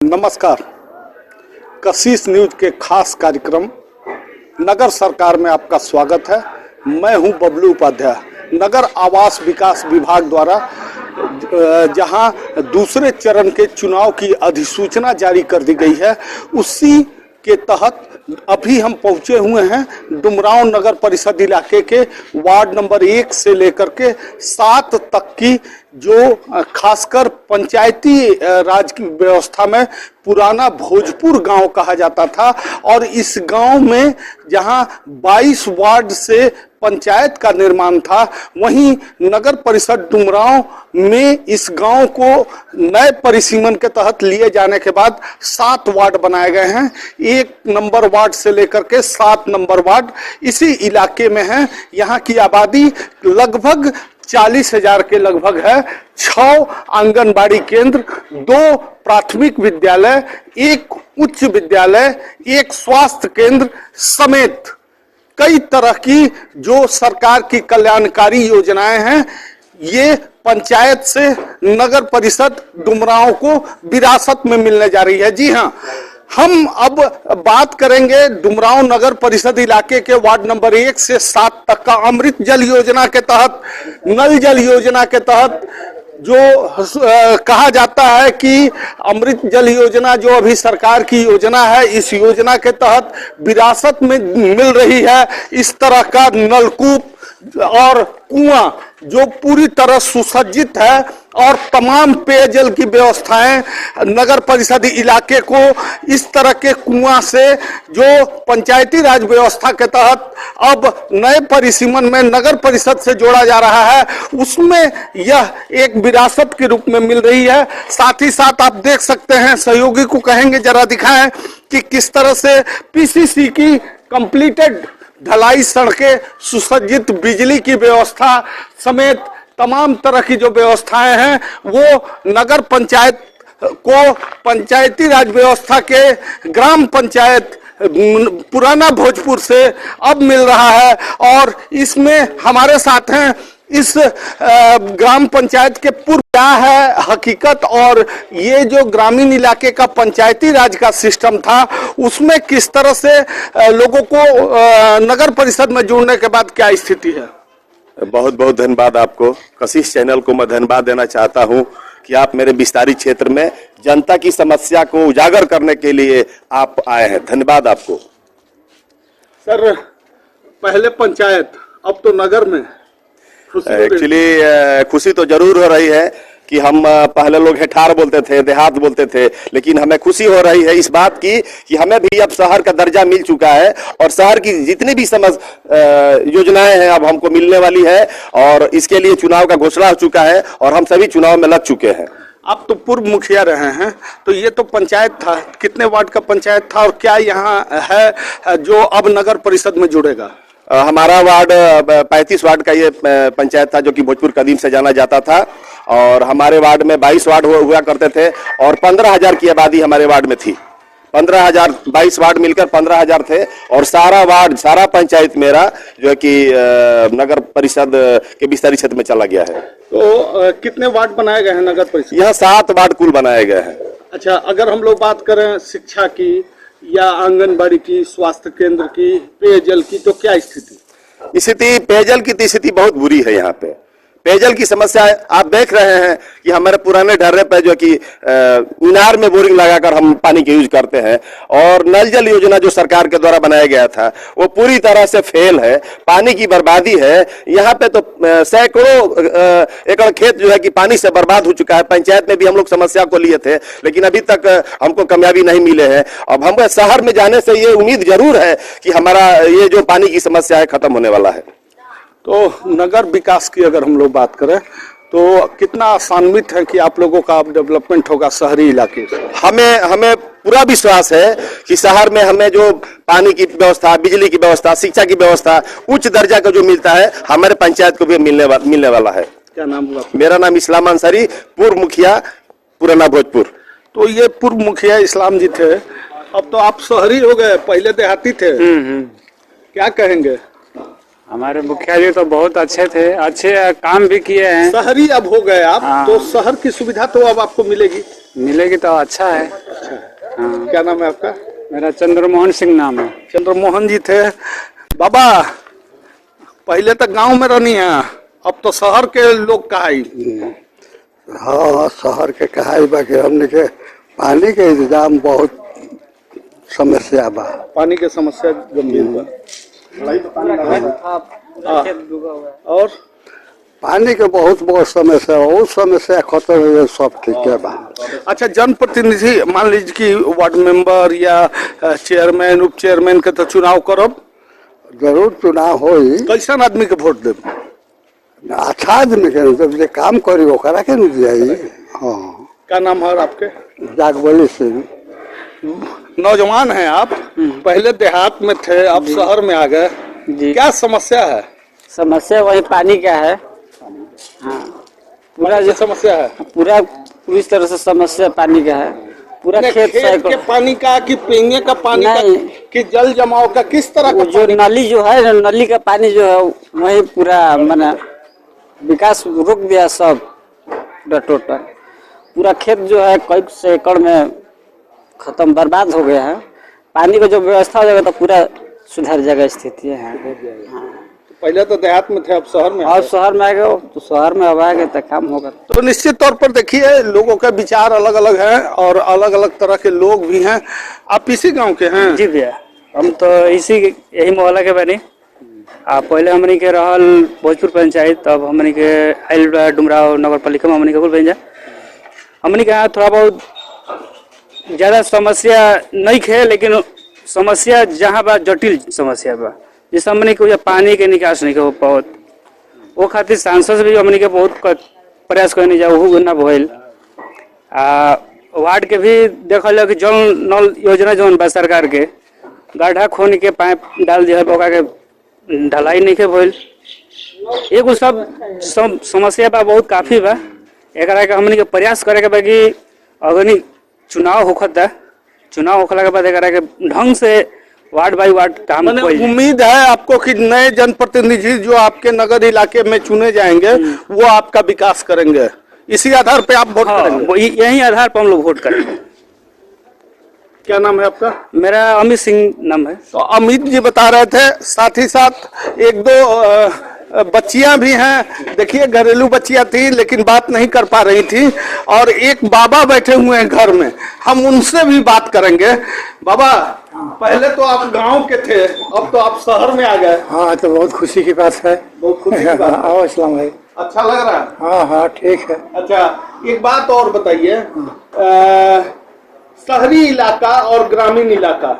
नमस्कार। कशिश न्यूज के खास कार्यक्रम नगर सरकार में आपका स्वागत है। मैं हूं बबलू उपाध्याय। नगर आवास विकास विभाग द्वारा जहां दूसरे चरण के चुनाव की अधिसूचना जारी कर दी गई है, उसी के तहत अभी हम पहुंचे हुए हैं डुमरांव नगर परिषद इलाके के वार्ड नंबर 1 से लेकर के 7 तक की जो खासकर पंचायती राज की व्यवस्था में पुराना भोजपुर गांव कहा जाता था, और इस गांव में जहां 22 वार्ड से पंचायत का निर्माण था, वहीं नगर परिषद डुमरांव में इस गांव को नए परिसीमन के तहत लिए जाने के बाद 7 वार्ड बनाए गए हैं। 1 नंबर वार्ड से लेकर के 7 नंबर वार्ड इसी इलाके में है। यहाँ की आबादी लगभग 40,000 के लगभग है। 6 आंगनबाड़ी केंद्र, 2 प्राथमिक विद्यालय, 1 उच्च विद्यालय, 1 स्वास्थ्य केंद्र समेत कई तरह की जो सरकार की कल्याणकारी योजनाएं हैं, ये पंचायत से नगर परिषद डुमरांव को विरासत में मिलने जा रही है। जी हाँ, हम अब बात करेंगे डुमरांव नगर परिषद इलाके के वार्ड नंबर 1 से 7 तक का। अमृत जल योजना के तहत, नल जल योजना के तहत जो कहा जाता है कि अमृत जल योजना जो अभी सरकार की योजना है, इस योजना के तहत विरासत में मिल रही है इस तरह का नलकूप और कुआं जो पूरी तरह सुसज्जित है, और तमाम पेयजल की व्यवस्थाएं नगर परिषद इलाके को इस तरह के कुआं से जो पंचायती राज व्यवस्था के तहत अब नए परिसीमन में नगर परिषद से जोड़ा जा रहा है, उसमें यह एक विरासत के रूप में मिल रही है। साथ ही साथ आप देख सकते हैं, सहयोगी को कहेंगे जरा दिखाएं कि किस तरह से पीसीसी की कंप्लीटेड ढलाई सड़कें, सुसज्जित बिजली की व्यवस्था समेत तमाम तरह की जो व्यवस्थाएं हैं वो नगर पंचायत को पंचायती राज व्यवस्था के ग्राम पंचायत पुराना भोजपुर से अब मिल रहा है। और इसमें हमारे साथ हैं इस ग्राम पंचायत के पूर्व क्या है हकीकत, और ये जो ग्रामीण इलाके का पंचायती राज का सिस्टम था उसमें किस तरह से लोगों को नगर परिषद में जुड़ने के बाद क्या स्थिति है। बहुत बहुत धन्यवाद आपको। कशिश चैनल को मैं धन्यवाद देना चाहता हूं कि आप मेरे विस्तारित क्षेत्र में जनता की समस्या को उजागर करने के लिए आप आए हैं। धन्यवाद आपको। सर, पहले पंचायत, अब तो नगर में एक्चुअली खुशी तो जरूर हो रही है कि हम पहले लोग हेठार बोलते थे, देहात बोलते थे, लेकिन हमें खुशी हो रही है इस बात की कि हमें भी अब शहर का दर्जा मिल चुका है, और शहर की जितनी भी योजनाएं हैं अब हमको मिलने वाली है, और इसके लिए चुनाव का घोषणा हो चुका है और हम सभी चुनाव में लग चुके हैं। आप तो पूर्व मुखिया रहे हैं, तो ये तो पंचायत था, कितने वार्ड का पंचायत था, और क्या यहाँ है जो अब नगर परिषद में जुड़ेगा। हमारा वार्ड 35 वार्ड का ये पंचायत था, जो कि भोजपुर कदीम से जाना जाता था, और हमारे वार्ड में 22 वार्ड हुआ करते थे, और 15,000 की आबादी हमारे वार्ड में थी। 15,000, 22 वार्ड मिलकर 15,000 थे, और सारा वार्ड, सारा पंचायत मेरा जो है कि नगर परिषद के विस्तारित क्षेत्र में चला गया है। तो कितने वार्ड बनाए गए हैं नगर परिषद। यहाँ 7 वार्ड कुल बनाए गए हैं। अच्छा, अगर हम लोग बात करें शिक्षा की या आंगनबाड़ी की, स्वास्थ्य केंद्र की, पेयजल की, तो क्या स्थिति। स्थिति पेयजल की स्थिति बहुत बुरी है। यहाँ पे पेयजल की समस्या आप देख रहे हैं कि हमारे पुराने ढर्रे पे जो कि इनार में बोरिंग लगाकर हम पानी के यूज करते हैं, और नल जल योजना जो सरकार के द्वारा बनाया गया था वो पूरी तरह से फेल है। पानी की बर्बादी है। यहाँ पे तो सैकड़ों एकड़ खेत जो है कि पानी से बर्बाद हो चुका है। पंचायत में भी हम लोग समस्या को लिए थे, लेकिन अभी तक हमको कामयाबी नहीं मिले हैं। अब हम शहर में जाने से ये उम्मीद जरूर है कि हमारा ये जो पानी की समस्या है खत्म होने वाला है। तो नगर विकास की अगर हम लोग बात करें तो कितना आशान्वित है कि आप लोगों का डेवलपमेंट होगा शहरी इलाके से। हमें पूरा विश्वास है कि शहर में हमें जो पानी की व्यवस्था, बिजली की व्यवस्था, शिक्षा की व्यवस्था उच्च दर्जा का जो मिलता है, हमारे पंचायत को भी मिलने वाला है। क्या नाम हुआ। मेरा नाम इस्लाम अंसारी, पूर्व मुखिया पुराना भोजपुर। तो ये पूर्व मुखिया इस्लाम जी थे, अब तो आप शहरी हो गए, पहले देहाती थे। क्या कहेंगे। हमारे मुखिया जी तो बहुत अच्छे थे, अच्छे काम भी किए हैं। शहरी अब हो गए आप। हाँ। तो शहर की सुविधा तो अब आपको मिलेगी तो अच्छा है। हाँ। क्या नाम है आपका? मेरा चंद्रमोहन सिंह नाम है। चंद्रमोहन जी थे। बाबा पहले तो गांव में रहनी है, अब तो शहर के लोग का आई। हाँ, शहर के कहा बाकी हमने के पानी के इंतजाम बहुत समस्या बा। पानी के समस्या गंभीर बा। और पानी के बहुत बहुत समस्या, उस समस्या खत्म हो गई, सब ठीक है बा। अच्छा, जनप्रतिनिधि मान लीजिए कि वार्ड मेंबर या चेयरमैन उप चेयरमैन के तो चुनाव करब, जरूर चुनाव होई। कैसन आदमी के वोट देब? अच्छा आदमी के जब जे काम करी ओकरा के नहीं दियाई। हाँ, क्या नाम है आपके? जागबली सिंह। नौजवान हैं आप, पहले देहात में थे, अब शहर में आ गए, जी। क्या समस्या है? समस्या वही पानी का है। हाँ, पूरा जो समस्या है पूरी तरह से समस्या पानी का है। पूरा खेत के पानी का कि पीने का पानी का नहीं। कि जल जमाव का, किस तरह का? जो नली जो है, नली का पानी जो है वही पूरा माने विकास रुक गया, सब पूरा टोटल पूरा खेत जो है कई से एकड़ में खत्म बर्बाद हो गया है। पानी का जो व्यवस्था हो जाएगा तो पूरा सुधर जाएगा स्थिति है। पहले तो देहात में थे, अब शहर में। और शहर में आ गए तो शहर में अब आएंगे तो काम होगा। तो निश्चित तौर पर देखिए, लोगों का विचार अलग अलग है और अलग अलग तरह के लोग भी हैं। आप इसी गांव के हैं? जी भैया, हम तो यही मोहल्ला के बनी। पहले हमनी के रहल भोजपुर पंचायत, अब हमनी के आइल डुमराव नगर पालिका में हमनी के कुल हमनी के यहाँ थोड़ा बहुत ज्यादा समस्या नहीं है, लेकिन समस्या जहाँ बा जटिल समस्या बा, जिस हमनी के पानी के निकास नहीं हो पावत। वो खातिर सांसद भी हमनी के बहुत प्रयास करने जाओ ना भइल। वार्ड के भी देखल कि जल नल योजना जौन बा सरकार के, गड्ढा खोन के पाइप डाल दिया के ढलाई नहीं के भइल। एगो सब समस्या बा, बहुत काफी बा। एकरा के हमनी के प्रयास करे के बा कि अगर चुनाव होखता, चुनाव होखला के बाद एकरा के ढंग से वार्ड बाई वार्ड काम कोई। उम्मीद है आपको कि नए जनप्रतिनिधि जो आपके नगर इलाके में चुने जाएंगे वो आपका विकास करेंगे, इसी आधार पे आप वोट करेंगे? यही आधार पर हम लोग वोट करेंगे। क्या नाम है आपका? मेरा अमित सिंह नाम है। तो अमित जी बता रहे थे, साथ ही साथ एक दो बच्चियां भी हैं। देखिए, घरेलू बच्चियां थी लेकिन बात नहीं कर पा रही थी, और एक बाबा बैठे हुए हैं घर में, हम उनसे भी बात करेंगे। बाबा, पहले तो आप गांव के थे, अब तो आप शहर में आ गए। हाँ, तो बहुत खुशी की बात है। बहुत खुशी की बात। आओ इस्लाम भाई। अच्छा लग रहा है? हाँ हाँ, ठीक है। अच्छा, एक बात और बताइए, शहरी इलाका और ग्रामीण इलाका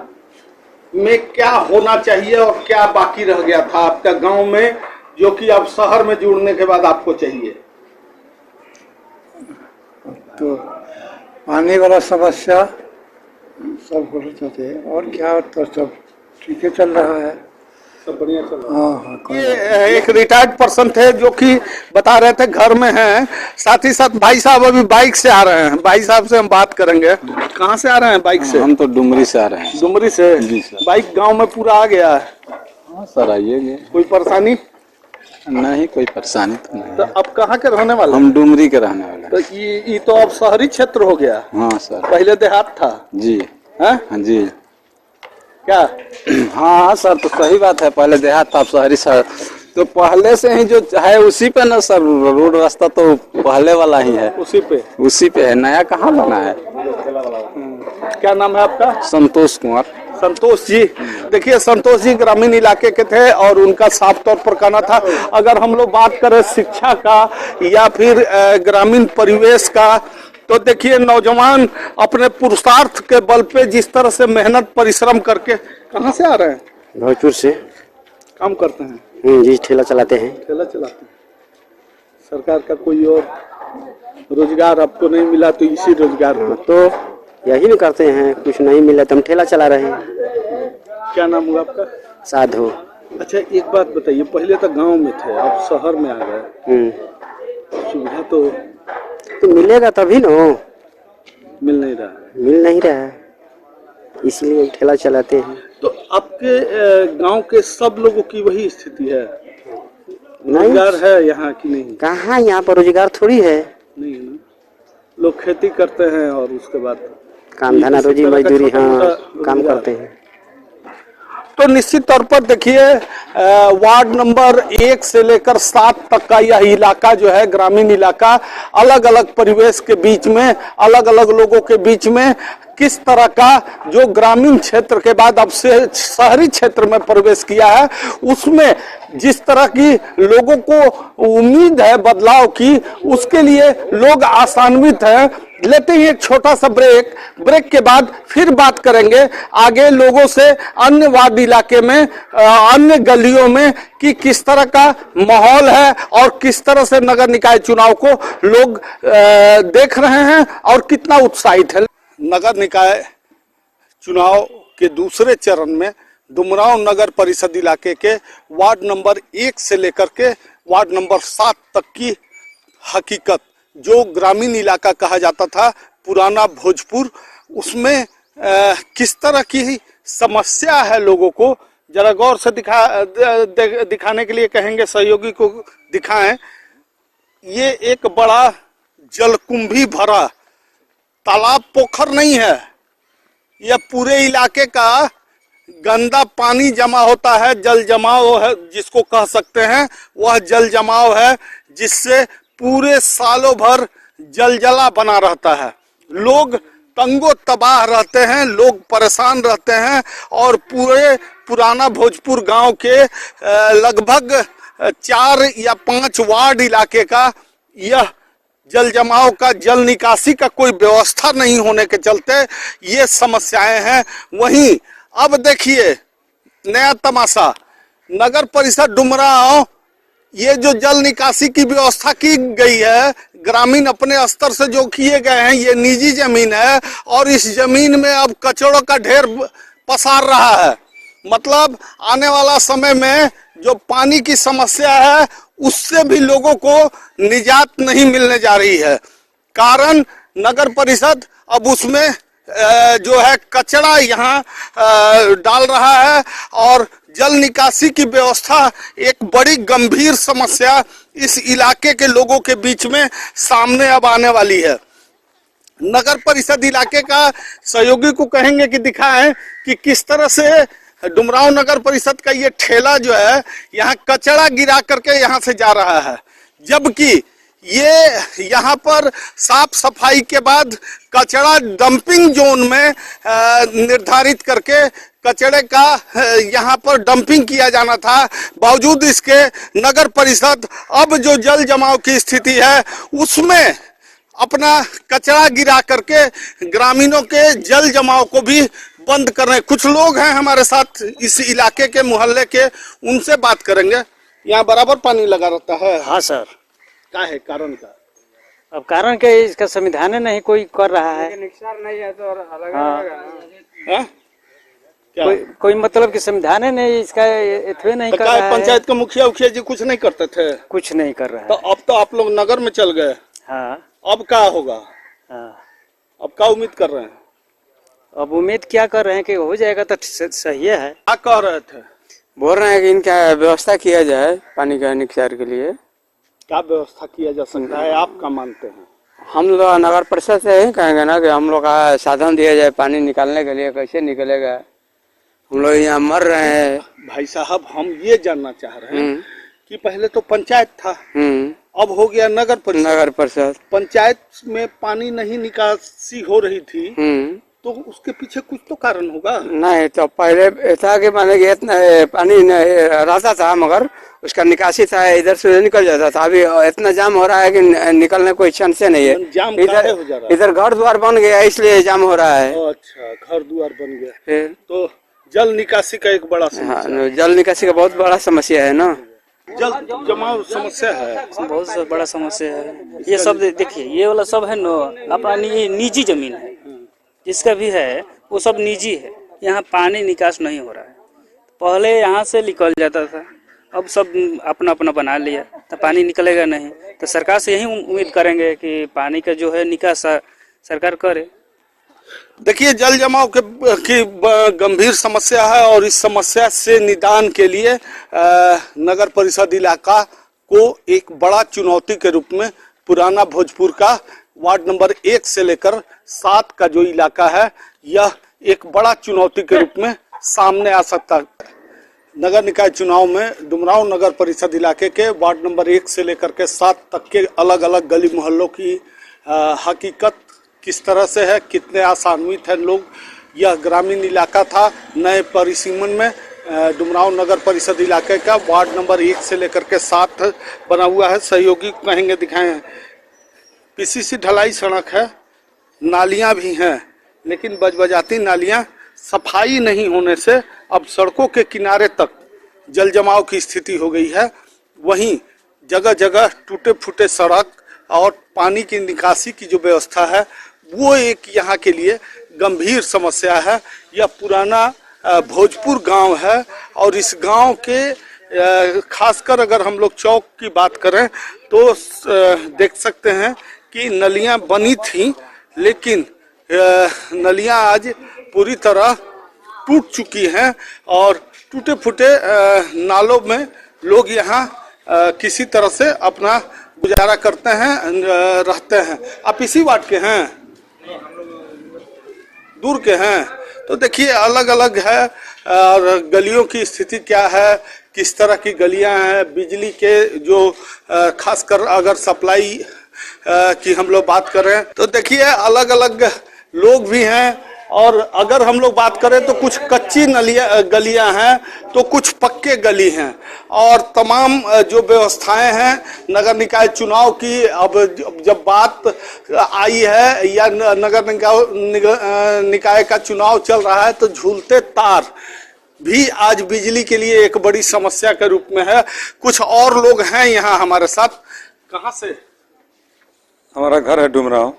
में क्या होना चाहिए और क्या बाकी रह गया था आपका गांव में, जो कि अब शहर में जुड़ने के बाद आपको चाहिए? तो पानी वाला समस्या सब हो थे, और क्या, तो सब ठीक है, चल रहा है, सब बढ़िया चल रहा है। हाँ हाँ। ये एक रिटायर्ड पर्सन थे जो कि बता रहे थे घर में हैं, साथ ही साथ भाई साहब अभी बाइक से आ रहे हैं। भाई साहब से हम बात करेंगे। कहाँ से आ रहे हैं बाइक से? हम तो डुमरी से आ रहे हैं। डुमरी से? जी सर। बाइक गांव में पूरा आ गया है? हाँ सर, आइए। कोई परेशानी? नहीं, कोई परेशानी तो नहीं। तो अब कहाँ के रहने वाले? हम डुमरी के रहने वाले। तो ये तो अब शहरी क्षेत्र हो गया। हाँ सर। पहले देहात था। जी है? हाँ जी। क्या? हाँ सर, तो सही बात है, पहले देहात था, अब शहरी शहर। तो पहले से ही जो है उसी पे ना सर, रोड रास्ता तो पहले वाला ही है, उसी पे है, नया कहाँ बना है। क्या नाम है आपका? संतोष कुमार। संतोष जी, देखिए संतोष जी ग्रामीण इलाके के थे और उनका साफ तौर पर कहना था, अगर हम लोग बात करें शिक्षा का या फिर ग्रामीण परिवेश का, तो देखिए नौजवान अपने पुरुषार्थ के बल पे जिस तरह से मेहनत परिश्रम करके, कहाँ से आ रहे हैं? भोजपुर से। काम करते हैं? जी, ठेला चलाते हैं। ठेला चलाते हैं। सरकार का कोई और रोजगार आपको नहीं मिला तो इसी रोजगार को तो यही नहीं करते हैं, कुछ नहीं मिला तो हम ठेला चला रहे हैं। क्या नाम हुआ आपका? साधु। अच्छा, एक बात बताइए, पहले तो गांव में थे, अब शहर में आ गए, सुविधा तो मिलेगा तभी ना। मिल नहीं रहा? मिल नहीं रहा है, इसलिए ठेला चलाते हैं। तो आपके गांव के सब लोगों की वही स्थिति है? नहीं, रोजगार है यहाँ की नहीं? कहाँ, यहाँ पर रोजगार थोड़ी है। नहीं है ना, लोग खेती करते हैं और उसके बाद काम धंधा रोजी मजदूरी हाँ काम करते हैं। तो निश्चित तौर पर देखिए वार्ड नंबर 1 से लेकर 7 तक का यह इलाका जो है ग्रामीण इलाका अलग अलग परिवेश के बीच में अलग अलग लोगों के बीच में किस तरह का जो ग्रामीण क्षेत्र के बाद अब से शहरी क्षेत्र में प्रवेश किया है उसमें जिस तरह की लोगों को उम्मीद है बदलाव की उसके लिए लोग आशान्वित हैं। लेते ही एक छोटा सा ब्रेक के बाद फिर बात करेंगे आगे लोगों से अन्य वार्ड इलाके में अन्य गलियों में कि किस तरह का माहौल है और किस तरह से नगर निकाय चुनाव को लोग देख रहे हैं और कितना उत्साहित है। नगर निकाय चुनाव के दूसरे चरण में डुमरांव नगर परिषद इलाके के वार्ड नंबर 1 से लेकर के वार्ड नंबर 7 तक की हकीकत जो ग्रामीण इलाका कहा जाता था पुराना भोजपुर उसमें किस तरह की समस्या है लोगों को जरा गौर से दिखाने के लिए कहेंगे सहयोगी को दिखाएं। ये एक बड़ा जलकुंभी भरा तालाब पोखर नहीं है, यह पूरे इलाके का गंदा पानी जमा होता है, जल जमाव है जिसको कह सकते हैं, वह जल जमाव है जिससे पूरे सालों भर जलजला बना रहता है। लोग तंगो तबाह रहते हैं, लोग परेशान रहते हैं और पूरे पुराना भोजपुर गांव के लगभग 4 या 5 वार्ड इलाके का यह जल जमाव का जल निकासी का कोई व्यवस्था नहीं होने के चलते ये समस्याएं हैं। वहीं अब देखिए नया तमाशा, नगर परिषद डुमरांव ये जो जल निकासी की व्यवस्था की गई है ग्रामीण अपने स्तर से जो किए गए हैं ये निजी जमीन है और इस जमीन में अब कचड़ों का ढेर पसार रहा है। मतलब आने वाला समय में जो पानी की समस्या है उससे भी लोगों को निजात नहीं मिलने जा रही है। कारण नगर परिषद अब उसमें जो है कचरा यहाँ डाल रहा है और जल निकासी की व्यवस्था एक बड़ी गंभीर समस्या इस इलाके के लोगों के बीच में सामने अब आने वाली है। नगर परिषद इलाके का सहयोगी को कहेंगे कि दिखाएं कि किस तरह से डुमरांव नगर परिषद का ये ठेला जो है यहाँ कचरा गिरा करके यहाँ से जा रहा है, जबकि ये यहाँ पर साफ सफाई के बाद कचरा डंपिंग जोन में निर्धारित करके कचरे का यहाँ पर डंपिंग किया जाना था। बावजूद इसके नगर परिषद अब जो जल जमाव की स्थिति है उसमें अपना कचरा गिरा करके ग्रामीणों के जल जमाव को भी बंद कर रहे हैं। कुछ लोग हैं हमारे साथ इस इलाके के मोहल्ले के, उनसे बात करेंगे। यहाँ बराबर पानी लगा रहता है। हाँ सर। क्या है कारण का? अब कारण क्या है, इसका संविधान नहीं कोई कर रहा है, नहीं है तो अलग है? क्या? कोई मतलब कि संविधान नहीं इसका इतवे नहीं कर रहा है। पंचायत के मुखिया जी कुछ नहीं करते थे? कुछ नहीं कर रहा है। तो अब तो आप लोग नगर में चल गए। हाँ। अब क्या होगा? हाँ। अब क्या उम्मीद कर रहे हैं? अब उम्मीद क्या कर रहे हैं कि हो जाएगा तो सही है। क्या कह रहे थे? बोल रहे हैं कि इनका व्यवस्था किया जाए पानी का निकासी के लिए। क्या व्यवस्था किया जा सकता है, आप क्या मानते हैं? हम लोग नगर परिषद से ही कहेंगे ना कि हम लोग का साधन दिया जाए पानी निकालने के लिए। कैसे निकलेगा, हम लोग यहाँ मर रहे हैं। भाई साहब हम ये जानना चाह रहे हैं कि पहले तो पंचायत था, अब हो गया नगर परिषद। पंचायत में पानी नहीं निकासी हो रही थी तो उसके पीछे कुछ तो कारण होगा। नहीं तो पहले था कि माने कि इतना पानी रहता था मगर उसका निकासी था, इधर से निकल जाता था। अभी इतना जाम हो रहा है कि निकलने कोई चांस नहीं है। जाम इधर घर द्वार बन गया इसलिए जाम हो रहा है। अच्छा, घर द्वार बन गया तो जल निकासी का एक बड़ा समस्या। हाँ, जल निकासी का बहुत बड़ा समस्या है ना। जल जमाव समस्या है, बहुत बड़ा समस्या है। ये सब देखिए ये वाला सब है नो अपना निजी जमीन है, जिसका भी है वो सब निजी है। यहाँ पानी निकास नहीं हो रहा है। पहले यहाँ से निकल जाता था, अब सब अपना अपना बना लिया तो पानी निकलेगा नहीं। तो सरकार से यही उम्मीद करेंगे कि पानी का जो है निकास सरकार करे। देखिए जल जमाव की गंभीर समस्या है और इस समस्या से निदान के लिए नगर परिषद इलाका को एक बड़ा चुनौती के रूप में पुराना भोजपुर का वार्ड नंबर 1 से लेकर 7 का जो इलाका है यह एक बड़ा चुनौती के रूप में सामने आ सकता है। नगर निकाय चुनाव में डुमरांव नगर परिषद इलाके के वार्ड नंबर 1 से लेकर के 7 तक के अलग अलग गली मोहल्लों की हकीकत किस तरह से है, कितने आशान्वित हैं लोग। यह ग्रामीण इलाका था, नए परिसीमन में डुमरांव नगर परिषद इलाके का वार्ड नंबर 1 से लेकर के 7 बना हुआ है। सहयोगी कहेंगे दिखाएं हैं। पीसीसी ढलाई सड़क है, नालियां भी हैं, लेकिन बजबजाती नालियां सफाई नहीं होने से अब सड़कों के किनारे तक जल जमाव की स्थिति हो गई है। वहीं जगह जगह टूटे फूटे सड़क और पानी की निकासी की जो व्यवस्था है वो एक यहाँ के लिए गंभीर समस्या है। यह पुराना भोजपुर गांव है और इस गांव के खासकर अगर हम लोग चौक की बात करें तो देख सकते हैं कि नलियां बनी थी, लेकिन नलियां आज पूरी तरह टूट चुकी हैं और टूटे फूटे नालों में लोग यहाँ किसी तरह से अपना गुजारा करते हैं, रहते हैं। आप इसी वार्ड के हैं? दूर के हैं? तो देखिए अलग अलग है और गलियों की स्थिति क्या है, किस तरह की गलियां हैं, बिजली के जो खासकर अगर सप्लाई की हम लोग बात करें तो देखिए अलग अलग लोग भी हैं। और अगर हम लोग बात करें तो कुछ कच्ची गलियां हैं तो कुछ पक्के गली हैं और तमाम जो व्यवस्थाएं हैं नगर निकाय चुनाव की। अब जब बात आई है या नगर निकाय का चुनाव चल रहा है तो झूलते तार भी आज बिजली के लिए एक बड़ी समस्या के रूप में है। कुछ और लोग हैं यहाँ हमारे साथ। कहाँ से? हमारा घर है डुमरांव,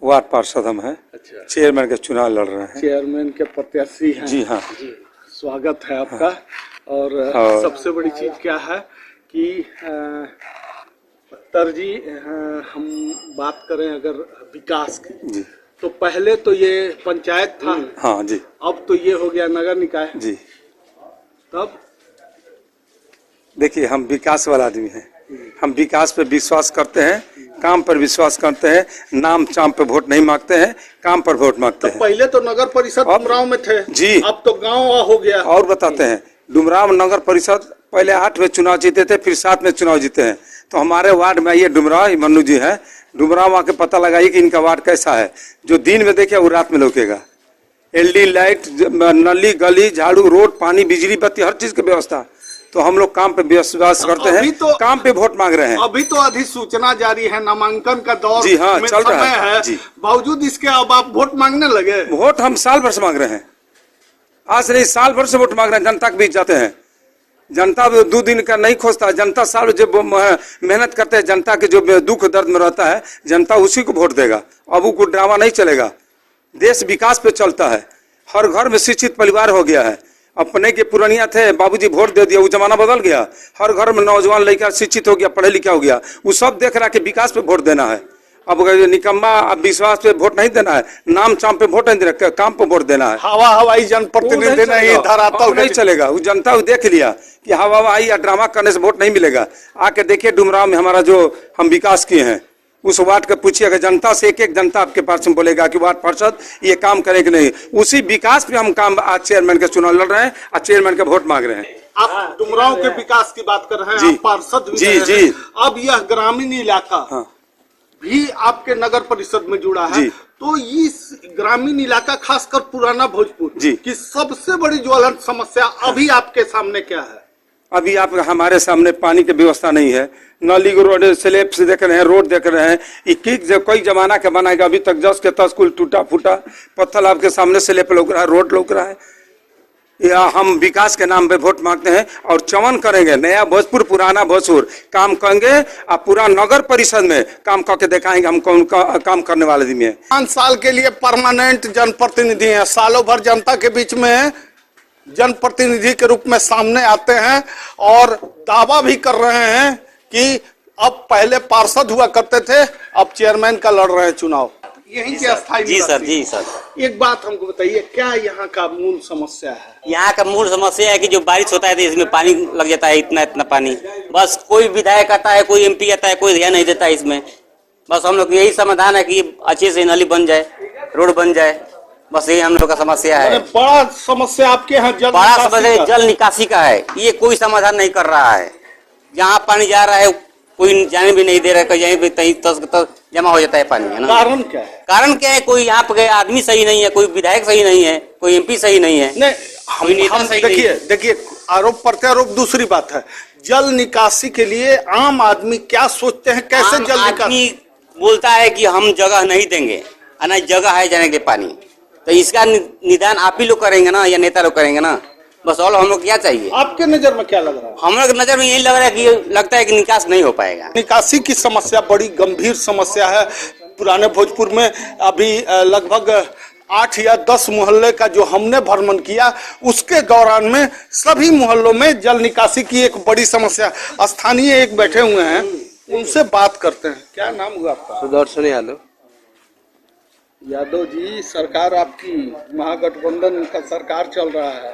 वार्ड पार्षद हम हैं। अच्छा। चेयरमैन के चुनाव लड़ रहे हैं। चेयरमैन के प्रत्याशी हैं? जी हाँ जी। स्वागत है आपका। हाँ। और सबसे बड़ी चीज क्या है कि अख्तर जी हम बात करें अगर विकास की जी, तो पहले तो ये पंचायत था। हाँ जी। अब तो ये हो गया नगर निकाय जी। तब देखिए हम विकास वाला आदमी हैं, हम विकास पे विश्वास करते हैं, काम पर विश्वास करते हैं, नाम चाम पे वोट नहीं मांगते हैं, काम पर वोट मांगते हैं। पहले तो नगर परिषद डुमरांव में थे जी, अब तो गांव हो गया। और बताते हैं डुमरांव नगर परिषद पहले 8 में चुनाव जीते थे, फिर 7 में चुनाव जीते हैं। तो हमारे वार्ड में आइए, डुमरांव मन्नू जी है, डुमरांव आके पता लगाइए कि इनका वार्ड कैसा है। जो दिन में देखे वो रात में लौकेगा। एलडी लाइट, नली, गली, झाड़ू, रोड, पानी, बिजली, बत्ती, हर चीज की व्यवस्था। तो हम लोग काम पे विश्वास करते हैं, तो काम पे वोट मांग रहे हैं। अभी तो अधिसूचना जारी है, नामांकन का दौर जी हाँ चल रहा है जी। बावजूद इसके अब आप वोट मांगने लगे? वोट हम साल भर से मांग रहे हैं, आज नहीं साल भर से वोट मांग रहे हैं। जनता के बीच जाते हैं, जनता 2 दिन का नहीं खोजता, जनता साल जब मेहनत करते हैं, जनता के जो दुख दर्द में रहता है जनता उसी को वोट देगा। अब वो कोई ड्रामा नहीं चलेगा, देश विकास पे चलता है। हर घर में शिक्षित परिवार हो गया है। अपने के पुरानिया थे, बाबूजी वोट दे दिया, वो जमाना बदल गया। हर घर में नौजवान लड़का शिक्षित हो गया, पढ़े लिखा हो गया। वो सब देख रहा कि विकास पे वोट देना है। अब निकम्मा अब विश्वास पे वोट नहीं देना है, नाम चाम पे वोट नहीं देना, काम पे वोट देना है। हवा हवाई जनप्रतिनिधि नहीं, धरातल नहीं चलेगा। वो जनता देख लिया कि हवा हवाई या ड्रामा करने से वोट नहीं मिलेगा। आके देखिए डुमरांव में हमारा जो हम विकास किए हैं, उस वार्ड का पूछिएगा जनता से, एक जनता आपके पास में बोलेगा कि वार्ड पार्षद ये काम करे कि नहीं। उसी विकास पे हम काम आज चेयरमैन के चुनाव लड़ रहे हैं और चेयरमैन का वोट मांग रहे हैं। आप डुमरांव के विकास की बात कर रहे हैं, आप पार्षद भी जी जी। अब यह ग्रामीण इलाका भी आपके नगर परिषद में जुड़ा है, तो इस ग्रामीण इलाका खासकर पुराना भोजपुर की सबसे बड़ी ज्वलंत समस्या अभी आपके सामने क्या है? अभी आप हमारे सामने पानी की व्यवस्था नहीं है। नाली रोड स्लैब से देख रहे हैं, रोड देख रहे हैं, कोई जमाना के बनाएगा, अभी तक 10 के 10 कुल टूटा फूटा पत्थर आपके सामने स्लैब लौक रहा है, रोड लौक रहा है। या हम विकास के नाम पे वोट मांगते हैं और चमन करेंगे, नया भोजपुर पुराना भोजपुर काम करेंगे और पूरा नगर परिषद में काम करके दिखाएंगे हम कौन काम करने वाले आदमी है। 5 साल के लिए परमानेंट जनप्रतिनिधि हैं, सालों भर जनता के बीच में जनप्रतिनिधि के रूप में सामने आते हैं और दावा भी कर रहे हैं कि अब पहले पार्षद हुआ करते थे, अब चेयरमैन का लड़ रहे हैं चुनाव। यही की अस्थायी जी सर, जी सर। एक बात हमको बताइए, क्या यहाँ का मूल समस्या है? यहाँ का मूल समस्या है कि जो बारिश होता है तो इसमें पानी लग जाता है, इतना इतना पानी। बस कोई विधायक आता है, कोई MP आता है, कोई ध्यान नहीं देता है इसमें। बस हम लोग यही समाधान है कि अच्छे से नाली बन जाए। रोड बन जाए, बस यही हम लोग का समस्या है। बड़ा समस्या आपके यहाँ जल बड़ा निकासी समस्या का। जल निकासी का है, ये कोई समाधान नहीं कर रहा है। जहाँ पानी जा रहा है कोई जाने भी नहीं दे रहा है, कहीं भी तहीं जमा हो जाता है पानी, है ना। कारण क्या है? कारण क्या है? कोई यहाँ पे आदमी सही नहीं है, कोई विधायक सही नहीं है, कोई एमपी सही नहीं है। नहीं, कोई नेता हम सही नहीं है। देखिए आरोप प्रत्यारोप दूसरी बात है। जल निकासी के लिए आम आदमी क्या सोचते हैं, कैसे आम जल निकासी? आदमी बोलता है कि हम जगह नहीं देंगे, ना जगह है जाने के पानी, तो इसका निदान आप ही लोग करेंगे ना, या नेता लोग करेंगे ना, बस। और हम लोग क्या चाहिए? आपके नजर में क्या लग रहा है? हम लोग नजर में यही लग रहा है कि लगता है कि निकास नहीं हो पाएगा। निकासी की समस्या बड़ी गंभीर समस्या है। पुराने भोजपुर में अभी लगभग 8 या 10 मोहल्ले का जो हमने भ्रमण किया, उसके दौरान में सभी मोहल्लों में जल निकासी की एक बड़ी समस्या। स्थानीय एक बैठे हुए हैं, उनसे बात करते हैं। क्या नाम हुआ आपका? सुदर्शन यादव। यादव जी, सरकार आपकी महागठबंधन का सरकार चल रहा है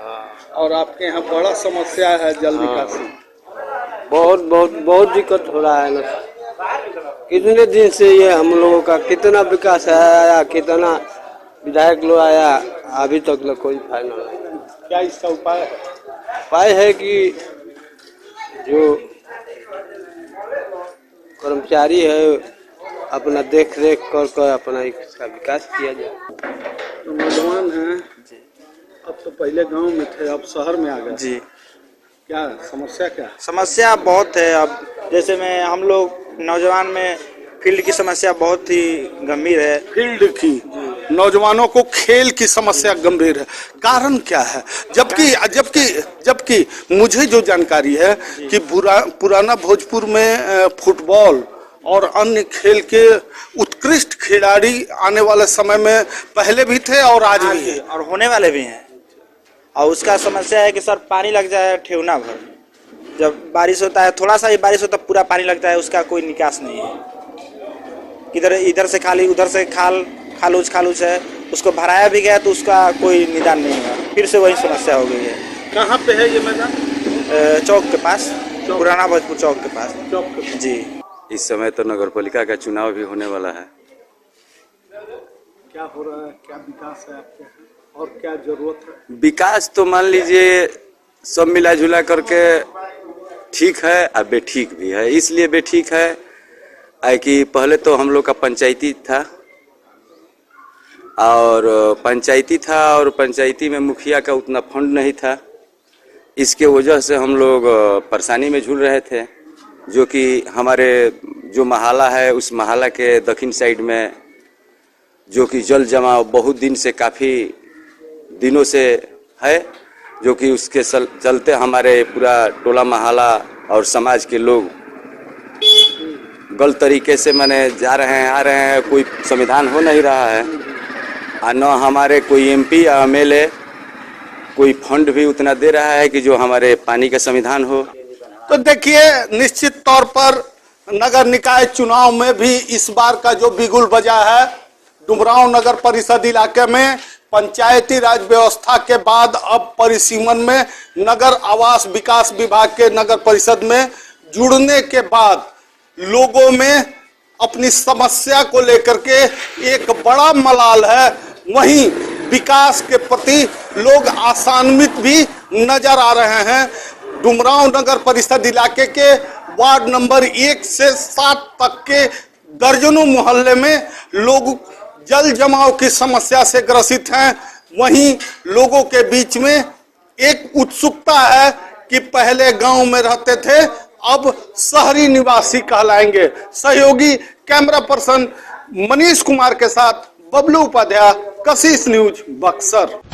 और आपके यहाँ बड़ा समस्या है जल निकासी। बहुत दिक्कत हो रहा है ना। कितने दिन से ये हम लोगों का कितना विकास आया, कितना विधायक लोग आया, अभी तक न कोई फायदा नहीं। क्या इसका उपाय है? उपाय है कि जो कर्मचारी है अपना देख रेख कर अपना इसका विकास किया जाए। नौजवान हैं, अब तो पहले गांव में थे, अब शहर में आ गए जी। क्या समस्या? क्या समस्या बहुत है। अब जैसे में हम लोग नौजवान में फील्ड की समस्या बहुत ही गंभीर है। फील्ड की, नौजवानों को खेल की समस्या गंभीर है। कारण क्या है? जबकि मुझे जो जानकारी है कि पुराना भोजपुर में फुटबॉल और अन्य खेल के उत्कृष्ट खिलाड़ी आने वाले समय में पहले भी थे और आज भी है और होने वाले भी हैं। और उसका समस्या है कि सर पानी लग जाए ठेवना भर। जब बारिश होता है, थोड़ा सा ही बारिश होता है, पूरा पानी लगता है, उसका कोई निकास नहीं है। इधर से खाली, उधर से खालूच है, उसको भराया भी गया तो उसका कोई निदान नहीं हुआ, फिर से वही समस्या हो गई है। कहाँ पे है ये मैदान? चौक के पास, पुराना भोजपुर चौक के पास। चौक के पास। जी। इस समय तो नगर पालिका का चुनाव भी होने वाला है। क्या हो रहा है? क्या विकास है आपके और क्या जरूरत है? विकास तो मान लीजिए सब मिला जुला करके ठीक है, अब बेठीक भी है। इसलिए बेठीक है कि पहले तो हम लोग का पंचायती था और पंचायती में मुखिया का उतना फंड नहीं था। इसके वजह से हम लोग परेशानी में झूल रहे थे। जो कि हमारे जो महाला है, उस महाला के दक्षिण साइड में जो कि जल जमाव बहुत दिन से, काफ़ी दिनों से है, जो कि उसके चलते हमारे पूरा टोला महाला और समाज के लोग गलत तरीके से माने जा रहे हैं, आ रहे हैं। कोई समाधान हो नहीं रहा है और न हमारे कोई एमपी या एमएलए कोई फंड भी उतना दे रहा है कि जो हमारे पानी का समाधान हो। तो देखिए, निश्चित तौर पर नगर निकाय चुनाव में भी इस बार का जो बिगुल बजा है, डुमरांव नगर परिषद इलाके में पंचायती राज व्यवस्था के बाद अब परिसीमन में नगर आवास विकास विभाग के नगर परिषद में जुड़ने के बाद लोगों में अपनी समस्या को लेकर के एक बड़ा मलाल है। वहीं विकास के प्रति लोग आशान्वित भी नजर आ रहे हैं। डुमरांव नगर परिषद इलाके के वार्ड नंबर 1 से 7 तक के दर्जनों मोहल्ले में लोग जल जमाव की समस्या से ग्रसित हैं। वहीं लोगों के बीच में एक उत्सुकता है कि पहले गांव में रहते थे, अब शहरी निवासी कहलाएंगे। सहयोगी कैमरा पर्सन मनीष कुमार के साथ बबलू उपाध्याय, कशिश न्यूज, बक्सर।